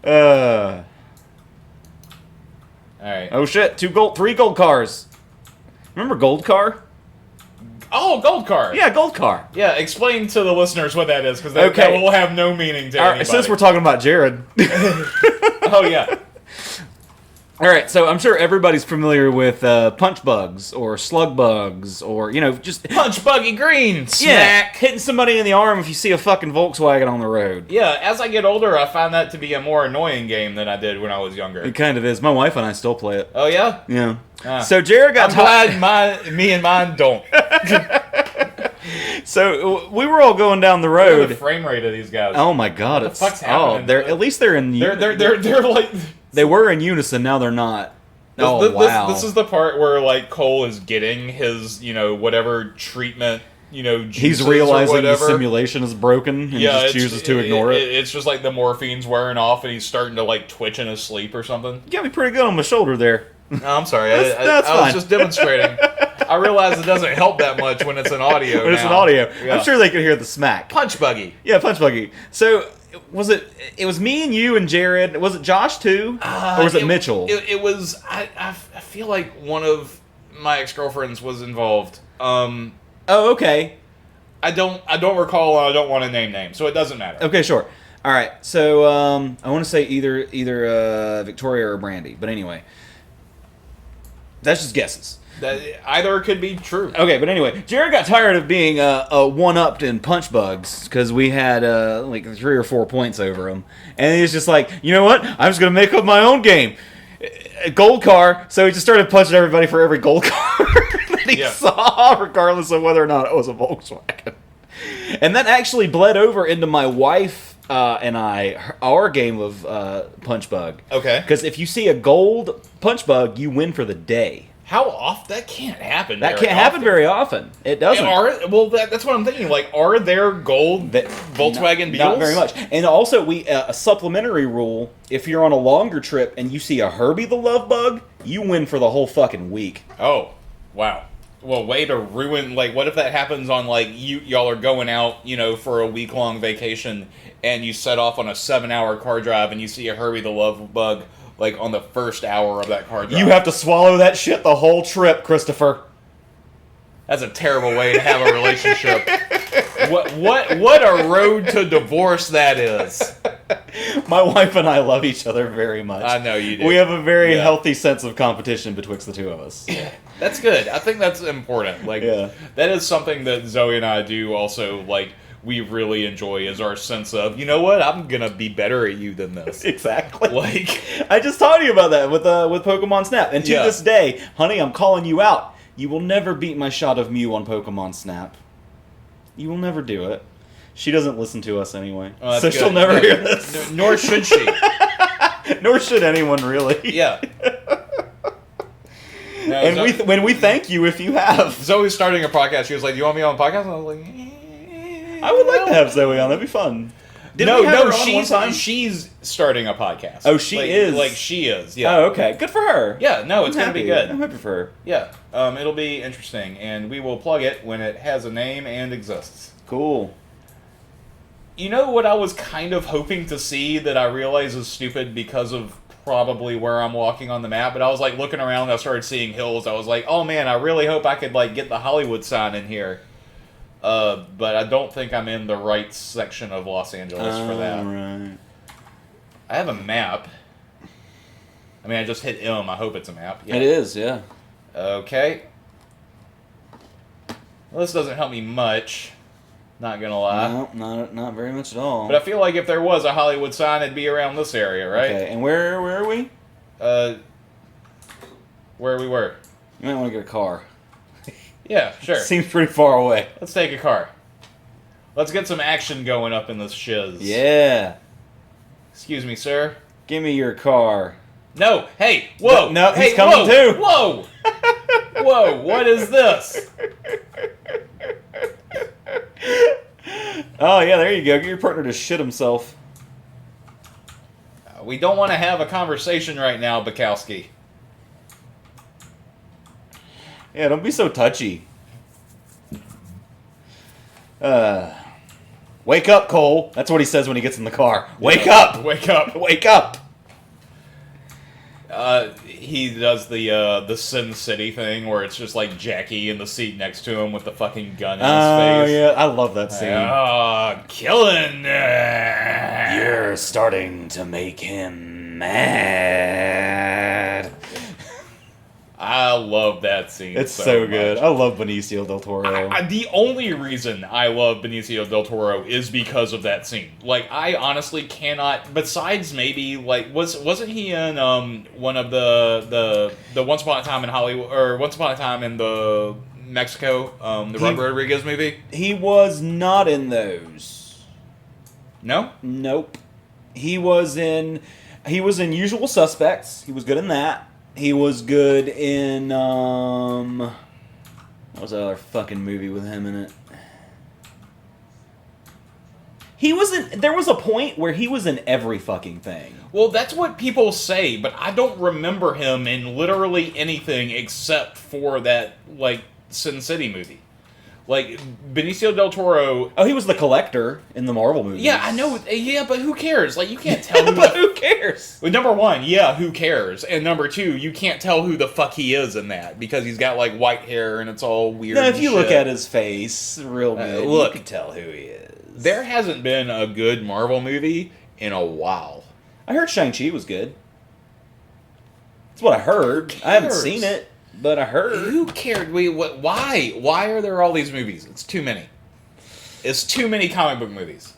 Alright. Oh shit, 3 gold cars. Remember Gold Car? Oh, Gold Car. Yeah, Gold Car. Yeah, explain to the listeners what that is, because that will have no meaning to anybody. Since we're talking about Jared. Oh, yeah. Alright, so I'm sure everybody's familiar with punch bugs, or slug bugs, or, just... Punch Buggy Green! Smack! Yeah, hitting somebody in the arm if you see a fucking Volkswagen on the road. Yeah, as I get older, I find that to be a more annoying game than I did when I was younger. It kind of is. My wife and I still play it. Oh, yeah? Yeah. So Jared got I'm glad me and mine don't. So we were all going down the road. Look at the frame rate of these guys. Oh my god! What the fuck's happening? At least they're in. They're like. They were in unison. Now they're not. Wow! This is the part where like Cole is getting his whatever treatment he's realizing the simulation is broken and he just chooses to ignore it. It's just like the morphine's wearing off and he's starting to like twitch in his sleep or something. You got me pretty good on my shoulder there. No, I'm sorry. That's I was just demonstrating. I realize it doesn't help that much when it's an audio. It's an audio. Yeah. I'm sure they could hear the smack. Punch Buggy. Yeah, Punch Buggy. So it was me and you and Jared. Was it Josh too? Or was it Mitchell? It was. I feel like one of my ex-girlfriends was involved. Oh, okay. I don't recall. I don't want to name names, so it doesn't matter. Okay, sure. All right. So I want to say either Victoria or Brandy, but anyway, that's just guesses. Either could be true. Okay, but anyway, Jared got tired of being one-upped in punch bugs because we had like 3 or 4 points over him, and he was just like, you know what? I'm just gonna make up my own game. Gold car. So he just started punching everybody for every gold car that he saw, regardless of whether or not it was a Volkswagen. And that actually bled over into my wife and our game of punch bug. Okay. Because if you see a gold punch bug, you win for the day. How often? That can't happen. That can't happen very often. It doesn't. That's what I'm thinking. Like, are there gold Volkswagen Beetles? Not very much. And also, a supplementary rule: if you're on a longer trip and you see a Herbie the Love Bug, you win for the whole fucking week. Oh, wow. Well, way to ruin, like, what if that happens on, like, y'all are going out, you know, for a week-long vacation, and you set off on a 7-hour car drive, and you see a Herbie the Love Bug, like, on the first hour of that car drive. You have to swallow that shit the whole trip, Christopher. That's a terrible way to have a relationship. What a road to divorce that is. My wife and I love each other very much. I know you do. We have a very healthy sense of competition betwixt the two of us. That's good. I think that's important. Like, that is something that Zoe and I do also, like, we really enjoy is our sense of, you know what, I'm gonna be better at you than this. Exactly. Like, I just talked to you about that with Pokemon Snap. And to this day, honey, I'm calling you out. You will never beat my shot of Mew on Pokemon Snap. You will never do it. She doesn't listen to us anyway. Oh, so good. She'll never hear this. Nor should she. Nor should anyone, really. Yeah. No, and when we thank you if you have. Zoe's starting a podcast. She was like, "Do you want me on a podcast?" I was like, I would like to have Zoe on. That'd be fun. She's starting a podcast. Oh, she is? Like, she is, yeah. Oh, okay. Good for her. Yeah, no, it's going to be good. I'm happy for her. Yeah, it'll be interesting, and we will plug it when it has a name and exists. Cool. You know what I was kind of hoping to see that I realize is stupid because of probably where I'm walking on the map, but I was, like, looking around and I started seeing hills. I was like, oh, man, I really hope I could, like, get the Hollywood sign in here. But I don't think I'm in the right section of Los Angeles for that. Right. I have a map. I mean, I just hit M. I hope it's a map. Yeah. It is, yeah. Okay. Well, this doesn't help me much. Not gonna lie. No, not very much at all. But I feel like if there was a Hollywood sign, it'd be around this area, right? Okay, and where are we? Where we were. You might want to get a car. Yeah, sure. Seems pretty far away. Let's take a car. Let's get some action going up in this shiz. Yeah. Excuse me, sir. Give me your car. No, hey, whoa. No, hey, he's coming too. Whoa. Whoa, what is this? Oh, yeah, there you go. Get your partner to shit himself. We don't want to have a conversation right now, Bukowski. Yeah, don't be so touchy. Wake up, Cole. That's what he says when he gets in the car. Wake up! Wake up! Wake up! He does the Sin City thing where it's just like Jackie in the seat next to him with the fucking gun in his face. Oh, yeah. I love that scene. Killing! You're starting to make him mad. I love that scene. It's so good. I love Benicio del Toro. The only reason I love Benicio del Toro is because of that scene. Like, I honestly cannot. Besides, maybe like wasn't he in one of the Once Upon a Time in Hollywood or Once Upon a Time in the Mexico the Robert Rodriguez movie? He was not in those. No? Nope. He was in Usual Suspects. He was good in that. He was good in, what was that other fucking movie with him in it? There was a point where he was in every fucking thing. Well, that's what people say, but I don't remember him in literally anything except for that, like, Sin City movie. Like, Benicio del Toro... Oh, he was the Collector in the Marvel movies. Yeah, I know. Yeah, but who cares? Like, you can't tell who But who cares? Well, number one, yeah, who cares? And number two, you can't tell who the fuck he is in that, because he's got, like, white hair and it's all weird. No, if you look at his face real good, you can tell who he is. There hasn't been a good Marvel movie in a while. I heard Shang-Chi was good. That's what I heard. I haven't seen it. But I heard. Who cared? Why? Why are there all these movies? It's too many. It's too many comic book movies.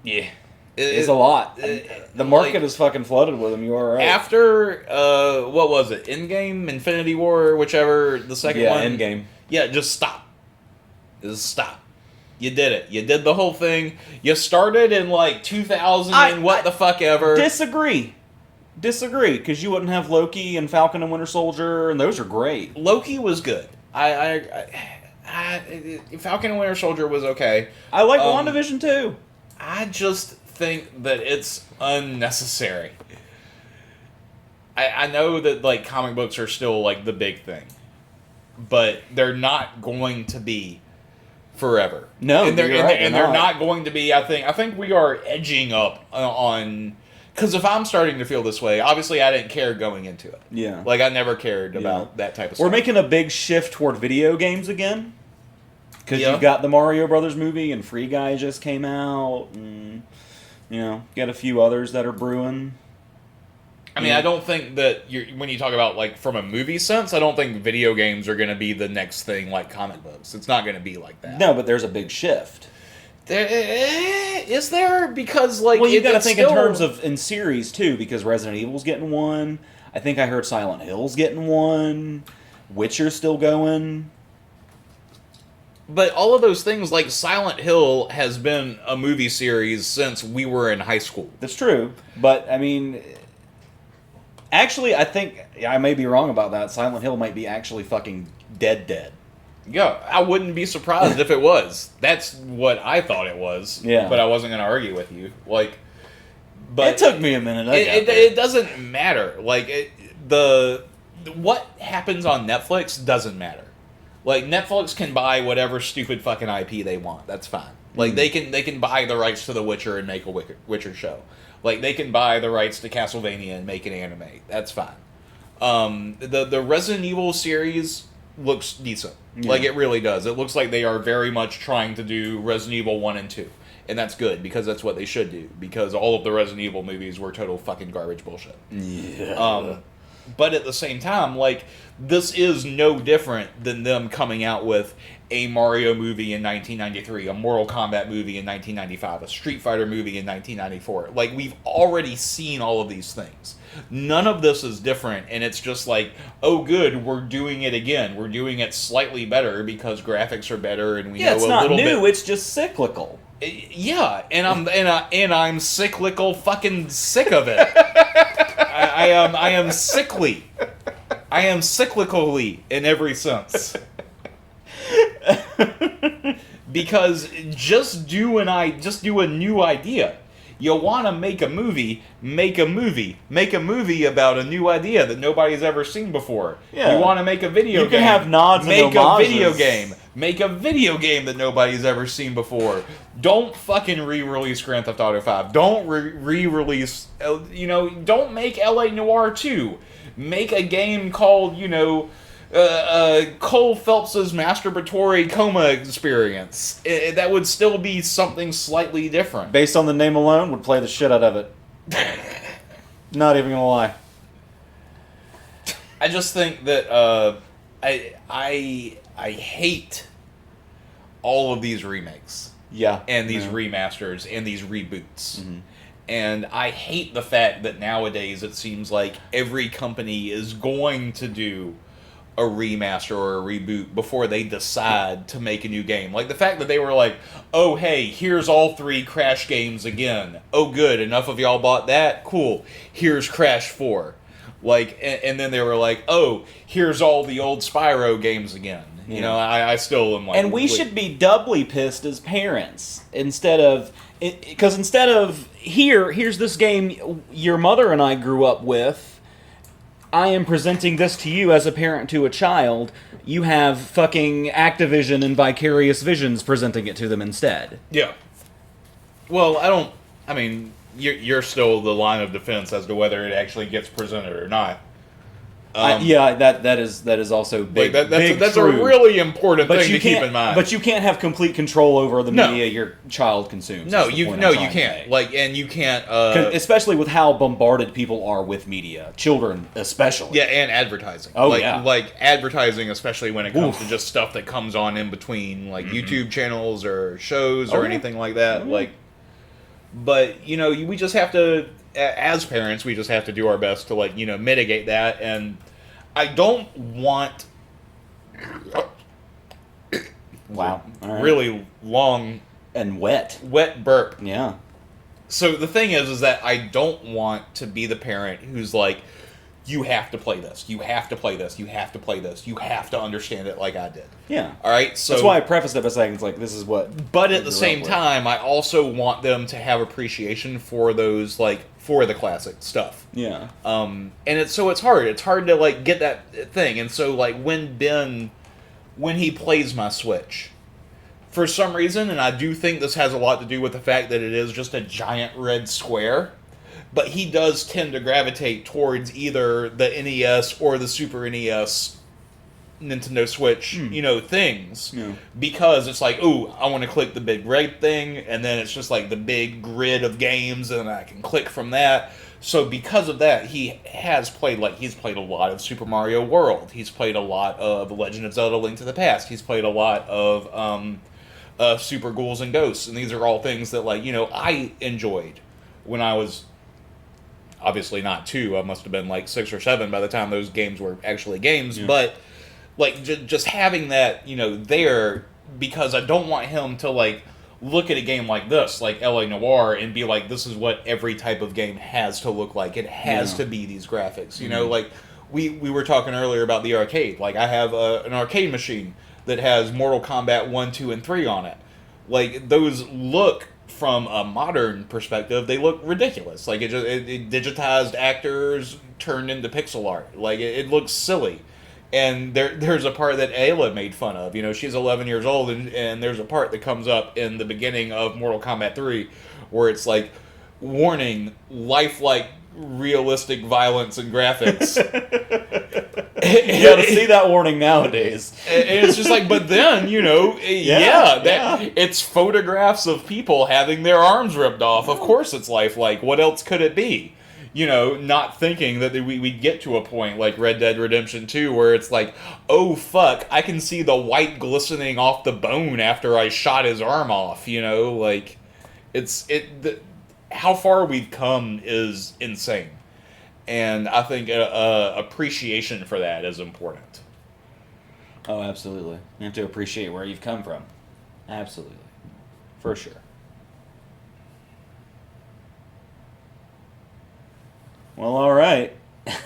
Yeah. It's a lot. The market is fucking flooded with them. You are right. After, what was it? Endgame? Infinity War? Whichever, the second one? Yeah, Endgame. Yeah, just stop. Just stop. You did it. You did the whole thing. You started in, like, 2000 and what the fuck ever. Disagree, because you wouldn't have Loki and Falcon and Winter Soldier, and those are great. Loki was good. Falcon and Winter Soldier was okay. I like WandaVision too. I just think that it's unnecessary. I know that, like, comic books are still, like, the big thing. but they're not going to be forever. No, and they're right, they're not going to be. I think we are edging up on. Because if I'm starting to feel this way, obviously I didn't care going into it. Yeah. Like, I never cared about that type of stuff. We're making a big shift toward video games again. Because you've got the Mario Brothers movie, and Free Guy just came out, and, got a few others that are brewing. I mean, I don't think that, when you talk about, like, from a movie sense, I don't think video games are going to be the next thing like comic books. It's not going to be like that. No, but there's a big shift. Is there? Because, like... Well, you got to think in terms of in series, too, because Resident Evil's getting one. I think I heard Silent Hill's getting one. Witcher's still going. But all of those things, like Silent Hill has been a movie series since we were in high school. That's true. But, I mean... Actually, I think... I may be wrong about that. Silent Hill might be actually fucking dead. Yeah, I wouldn't be surprised if it was. That's what I thought it was. Yeah. But I wasn't going to argue with you. But it took me a minute. It doesn't matter. Like, what happens on Netflix doesn't matter. Like, Netflix can buy whatever stupid fucking IP they want. That's fine. Like, they can buy the rights to The Witcher and make a Witcher show. Like, they can buy the rights to Castlevania and make an anime. That's fine. The Resident Evil series looks decent. Yeah. Like, it really does. It looks like they are very much trying to do Resident Evil 1 and 2. And that's good, because that's what they should do. Because all of the Resident Evil movies were total fucking garbage bullshit. Yeah. But at the same time, like, this is no different than them coming out with a Mario movie in 1993, a Mortal Kombat movie in 1995, a Street Fighter movie in 1994. Like, we've already seen all of these things. None of this is different, and it's just like, oh, good, we're doing it again. We're doing it slightly better because graphics are better, and we know a little bit. Yeah, it's not new. It's just cyclical. Yeah, and I'm cyclical fucking sick of it. I am sickly. I am cyclically in every sense. Because just do a new idea. You want to make a movie about a new idea that nobody's ever seen before. Yeah. You want to make a video game. You can have nods and homages. Make a video game. Make a video game that nobody's ever seen before. Don't fucking re-release Grand Theft Auto 5. Don't re-release, don't make LA Noire 2. Make a game called, Cole Phelps's masturbatory coma experience. That would still be something slightly different. Based on the name alone, would play the shit out of it. Not even gonna lie. I just think that I hate all of these remakes. Yeah. And these remasters and these reboots. Mm-hmm. And I hate the fact that nowadays it seems like every company is going to do a remaster or a reboot before they decide to make a new game. Like, the fact that they were like, oh, hey, here's all 3 Crash games again. Oh, good, enough of y'all bought that? Cool. Here's Crash 4. Like, and then they were like, oh, here's all the old Spyro games again. Yeah. You know, I still am like... And we should be doubly pissed as parents. Because instead of, here's this game your mother and I grew up with, I am presenting this to you as a parent to a child. You have fucking Activision and Vicarious Visions presenting it to them instead. Yeah. Well, you're still the line of defense as to whether it actually gets presented or not. That is also big. That's a really important thing to keep in mind. But you can't have complete control over the media your child consumes. No, you can't. Like, and you can't. Especially with how bombarded people are with media, children especially. Yeah, and advertising. Oh, like advertising, especially when it comes to just stuff that comes on in between, like YouTube channels or shows or anything like that. Mm-hmm. Like, but we just have to. As parents, we just have to do our best to, mitigate that. And I don't want... Wow. All right. Really long... And wet. Wet burp. Yeah. So the thing is that I don't want to be the parent who's like, you have to play this. You have to play this. You have to play this. You have to understand it like I did. Yeah. All right? So that's why I prefaced it by saying it's like, this is what... But at the same time, I also want them to have appreciation for those, for the classic stuff. Yeah. And it's hard. It's hard to, get that thing. And so, when Ben when he plays my Switch. For some reason, and I do think this has a lot to do with the fact that it is just a giant red square, but he does tend to gravitate towards either the NES or the Super NES Nintendo Switch, things. Yeah. Because it's like, ooh, I want to click the big red thing, and then it's just like the big grid of games, and I can click from that. So because of that, he's played a lot of Super Mario World. He's played a lot of Legend of Zelda: Link to the Past. He's played a lot of Super Ghouls and Ghosts, and these are all things that I enjoyed when I was obviously not 2. I must have been 6 or 7 by the time those games were actually games, but just having that, there, because I don't want him to, look at a game like this, like L.A. Noire, and be like, this is what every type of game has to look like. It has to be these graphics. We were talking earlier about the arcade. I have an arcade machine that has Mortal Kombat 1, 2, and 3 on it. Those look, from a modern perspective, they look ridiculous. It digitized actors turned into pixel art. It looks silly. And there's a part that Ayla made fun of. She's 11 years old, and there's a part that comes up in the beginning of Mortal Kombat 3 where it's warning, lifelike, realistic violence and graphics. You gotta see that warning nowadays. And it's just but then, it's photographs of people having their arms ripped off. Of course it's lifelike. What else could it be? Not thinking that we'd get to a point like Red Dead Redemption 2 where it's oh fuck, I can see the white glistening off the bone after I shot his arm off, how far we've come is insane. And I think appreciation for that is important. Oh, absolutely. You have to appreciate where you've come from. Absolutely. For sure. Well, all right.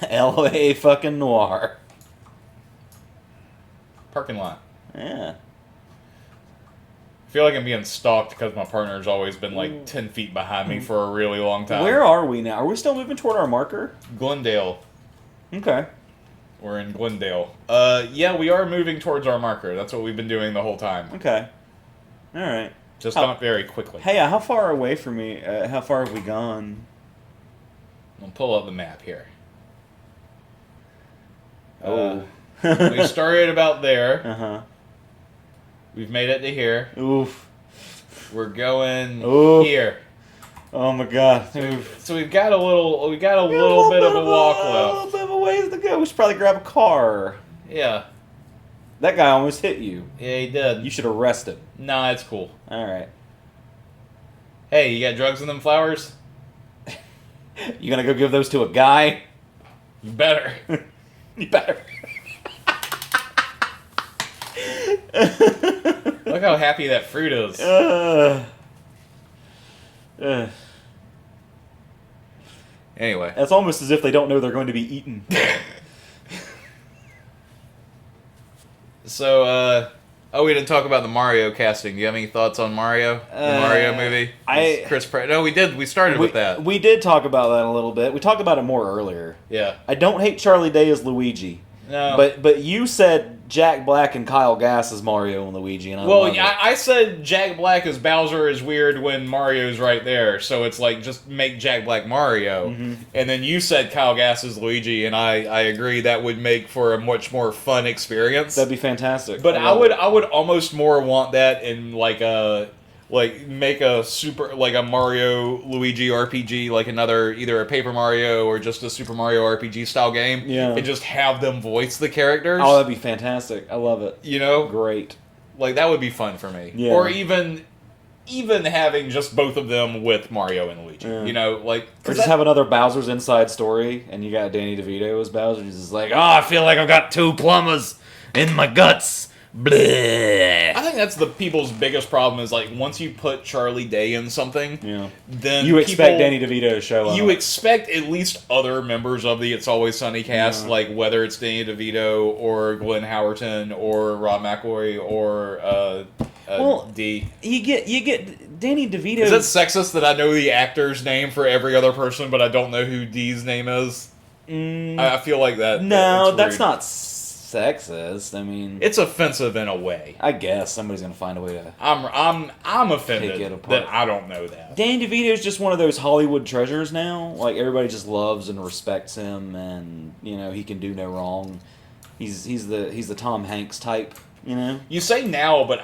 L.A. fucking Noire. Parking lot. Yeah. I feel like I'm being stalked because my partner's always been 10 feet behind me for a really long time. Where are we now? Are we still moving toward our marker? Glendale. Okay. We're in Glendale. Yeah, we are moving towards our marker. That's what we've been doing the whole time. Okay. All right. Just not very quickly. Hey, how far away from me? How far have we gone? I'll pull up the map here. Oh. We started about there. Uh-huh. We've made it to here. Oof. We're going here. Oh my god. So we've got a little bit of a walk left. A little bit of a ways to go. We should probably grab a car. Yeah. That guy almost hit you. Yeah, he did. You should arrest him. Nah, it's cool. Alright. Hey, you got drugs in them flowers? You gonna go give those to a guy? You better. You better. Look how happy that fruit is. Anyway. That's almost as if they don't know they're going to be eaten. So, we didn't talk about the Mario casting. Do you have any thoughts on Mario? The Mario movie? Chris Pratt. No, we did. We started with that. We did talk about that a little bit. We talked about it more earlier. Yeah. I don't hate Charlie Day as Luigi. No. But you said Jack Black and Kyle Gass as Mario and Luigi, and I said Jack Black as Bowser is weird when Mario's right there, so it's just make Jack Black Mario. Mm-hmm. And then you said Kyle Gass as Luigi, and I agree that would make for a much more fun experience. That'd be fantastic. But I would almost more want that in make a a Mario Luigi RPG, another either a Paper Mario or just a Super Mario RPG style game. Yeah. And just have them voice the characters. Oh, that'd be fantastic. I love it. Great. That would be fun for me. Yeah. Or even having just both of them with Mario and Luigi. Yeah. Or just have another Bowser's Inside Story, and you got Danny DeVito as Bowser. He's just I feel like I've got 2 plumbers in my guts. Bleh. I think that's the people's biggest problem is once you put Charlie Day in something, then you expect Danny DeVito to show up. You expect at least other members of the It's Always Sunny cast, whether it's Danny DeVito or Glenn Howerton or Rob McElroy or D. You get Danny DeVito. Is that sexist that I know the actor's name for every other person, but I don't know who D's name is? I feel like that. No, that's not sexist. I mean, it's offensive in a way. I guess somebody's gonna find a way to. I'm offended take it apart. that I don't know that. Danny DeVito's just one of those Hollywood treasures now. Like, everybody just loves and respects him, and he can do no wrong. He's the Tom Hanks type. You say now, but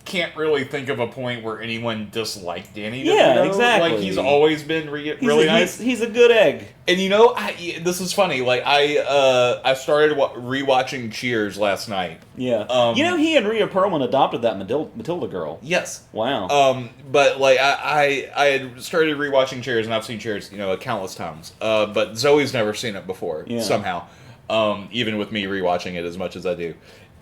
can't really think of a point where anyone disliked Danny DeVito. Yeah, exactly. Like, he's always been really nice. He's a good egg. And this is funny. Like, I started rewatching Cheers last night. Yeah. He and Rhea Perlman adopted that Matilda girl. Yes. Wow. But like I had started rewatching Cheers, and I've seen Cheers, countless times. But Zoe's never seen it before somehow. Even with me rewatching it as much as I do.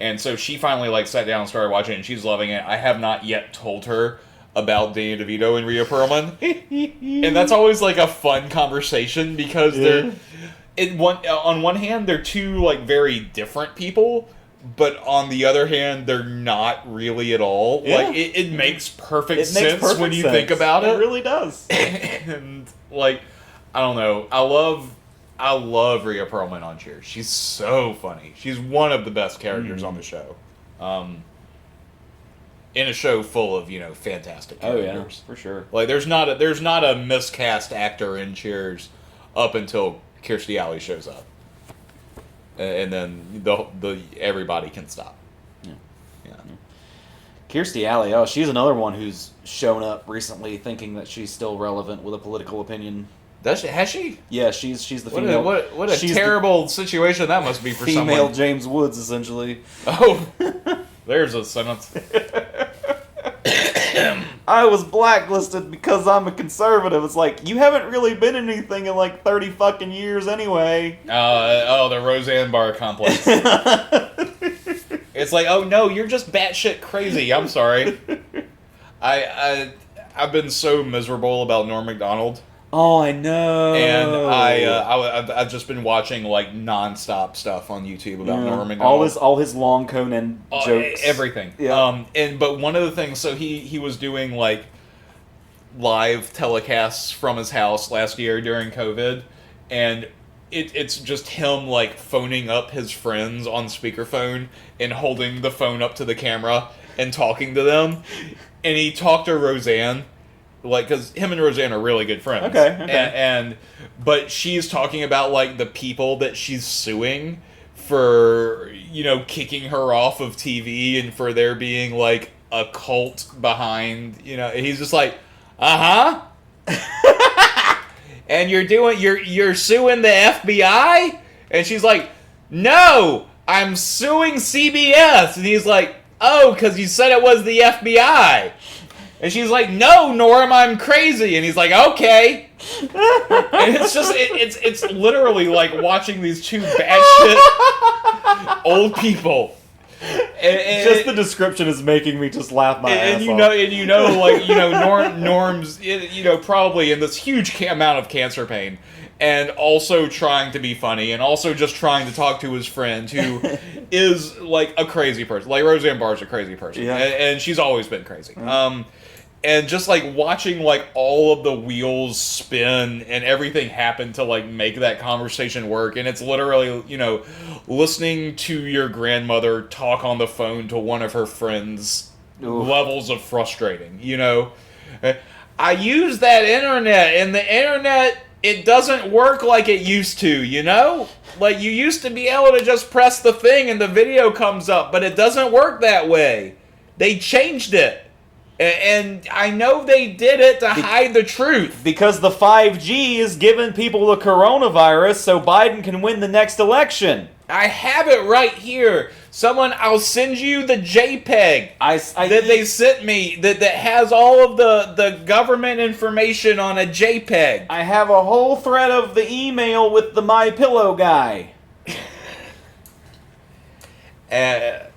And so she finally sat down and started watching it, and she's loving it. I have not yet told her about Danny DeVito and Rhea Perlman. And that's always a fun conversation because on one hand they're two very different people, but on the other hand they're not really at all. Yeah. It makes perfect sense when you think about it. It really does. And I don't know. I love Rhea Perlman on Cheers. She's so funny. She's one of the best characters on the show. In a show full of fantastic characters. Oh yeah, for sure. There's not a miscast actor in Cheers up until Kirstie Alley shows up, and then the everybody can stop. Yeah. Kirstie Alley. She's another one who's shown up recently, thinking that she's still relevant with a political opinion. Has she? Yeah, she's the female. What a terrible situation that must be for female someone. James Woods, essentially. Oh, there's a sentence. I was blacklisted because I'm a conservative. It's like, you haven't really been anything in 30 fucking years anyway. The Roseanne Barr complex. It's oh no, you're just batshit crazy. I'm sorry. I've been so miserable about Norm Macdonald. Oh, I know. And I've just been watching nonstop stuff on YouTube about Norm Macdonald. All his long Conan jokes, everything. Yeah. But one of the things, so he was doing live telecasts from his house last year during COVID, and it's just him phoning up his friends on speakerphone and holding the phone up to the camera and talking to them, and he talked to Roseanne. Because him and Roseanne are really good friends. Okay. But she's talking about, the people that she's suing for, kicking her off of TV and for there being, a cult behind, he's just uh-huh. And you're suing the FBI? And she's no, I'm suing CBS. And he's oh, because you said it was the FBI. And she's no, Norm, I'm crazy. And he's okay. And it's just, it's literally watching these two batshit old people. And just the description is making me just laugh my ass off. Norm's, probably in this huge amount of cancer pain. And also trying to be funny, and also just trying to talk to his friend, who is, a crazy person. Roseanne Barr's a crazy person. Yeah. And she's always been crazy. Mm-hmm. And just, watching, all of the wheels spin and everything happen to, make that conversation work. And it's literally, listening to your grandmother talk on the phone to one of her friends. Ooh. Levels of frustrating, I use that internet, and the internet, it doesn't work like it used to, you used to be able to just press the thing and the video comes up, but it doesn't work that way. They changed it. And I know they did it to hide the truth. Because the 5G is giving people the coronavirus so Biden can win the next election. I have it right here. I'll send you the JPEG that they sent me that has all of the government information on a JPEG. I have a whole thread of the email with the MyPillow guy. I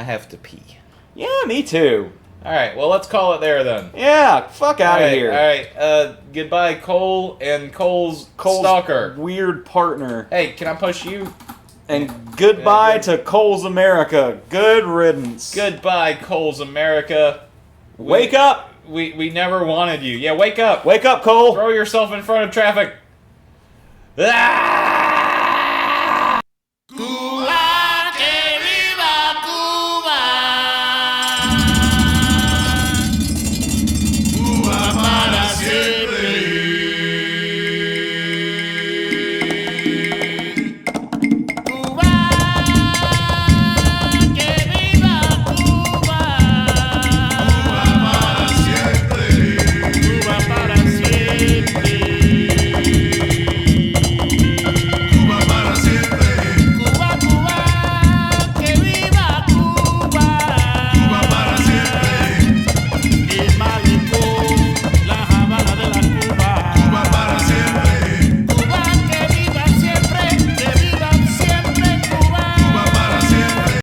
have to pee. Yeah, me too. Alright, well, let's call it there then. Yeah, fuck out of here. Alright, goodbye, Cole and Cole's stalker. Weird partner. Hey, can I push you? And goodbye to Cole's America. Good riddance. Goodbye, Cole's America. Wake up! We never wanted you. Yeah, wake up. Wake up, Cole. Throw yourself in front of traffic. Ah! Who